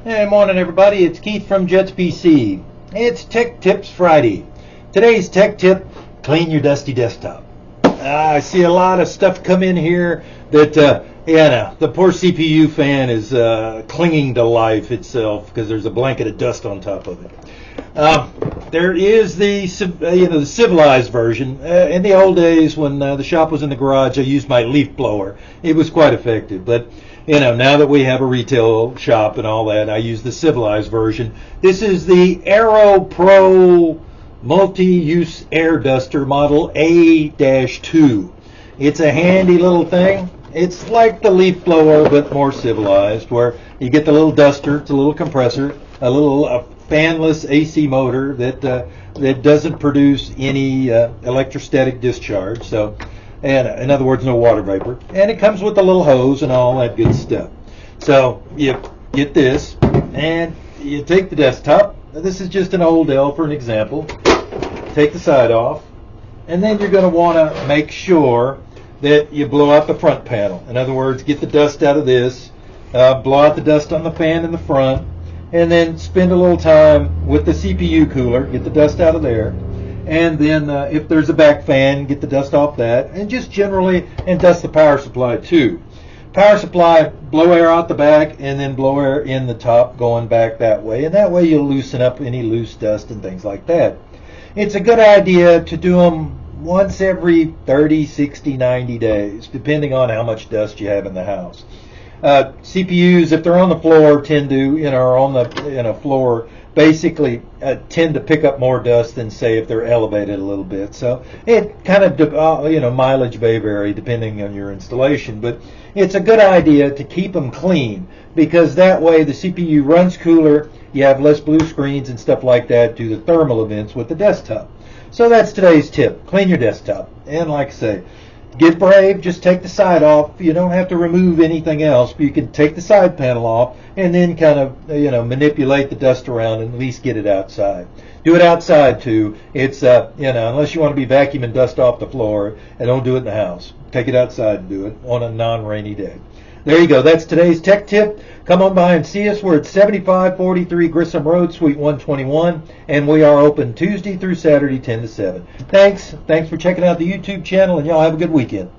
Hey, morning everybody. It's Keith from Jets PC. It's Tech Tips Friday. Today's tech tip: clean your dusty desktop. I see a lot of stuff come in here that the poor CPU fan is clinging to life itself because there's a blanket of dust on top of it. There is the civilized version. In the old days when the shop was in the garage, I used my leaf blower. It was quite effective, but now that we have a retail shop and all that, I use the civilized version. This is the Aero Pro multi-use air duster model A-2. It's a handy little thing. It's like the leaf blower but more civilized, where you get the little duster. It's a little compressor, a little fanless AC motor that doesn't produce any electrostatic discharge. So, and in other words, no water vapor. And it comes with a little hose and all that good stuff. So you get this, and you take the desktop. This is just an old Dell for an example. Take the side off, and then you're going to want to make sure that you blow out the front panel. In other words, get the dust out of this, blow out the dust on the fan in the front, and then spend a little time with the CPU cooler, get the dust out of there. And then if there's a back fan, get the dust off that, and just generally, and dust the power supply too. Power supply, blow air out the back, and then blow air in the top going back that way. And that way you'll loosen up any loose dust and things like that. It's a good idea to do them once every 30, 60, 90 days, depending on how much dust you have in the house. CPUs, if they're on the floor, tend to, or on the floor, basically tend to pick up more dust than, say, if they're elevated a little bit. So it kind of, mileage may vary depending on your installation, but it's a good idea to keep them clean, because that way the CPU runs cooler, you have less blue screens and stuff like that due to thermal events with the desktop. So that's today's tip: clean your desktop. And like I say, get brave, just take the side off. You don't have to remove anything else, but you can take the side panel off and then kind of, manipulate the dust around and at least get it outside. Do it outside too. It's, unless you want to be vacuuming dust off the floor, and don't do it in the house. Take it outside and do it on a non-rainy day. There you go. That's today's tech tip. Come on by and see us. We're at 7543 Grissom Road, Suite 121, and we are open Tuesday through Saturday, 10 to 7. Thanks for checking out the YouTube channel, and y'all have a good weekend.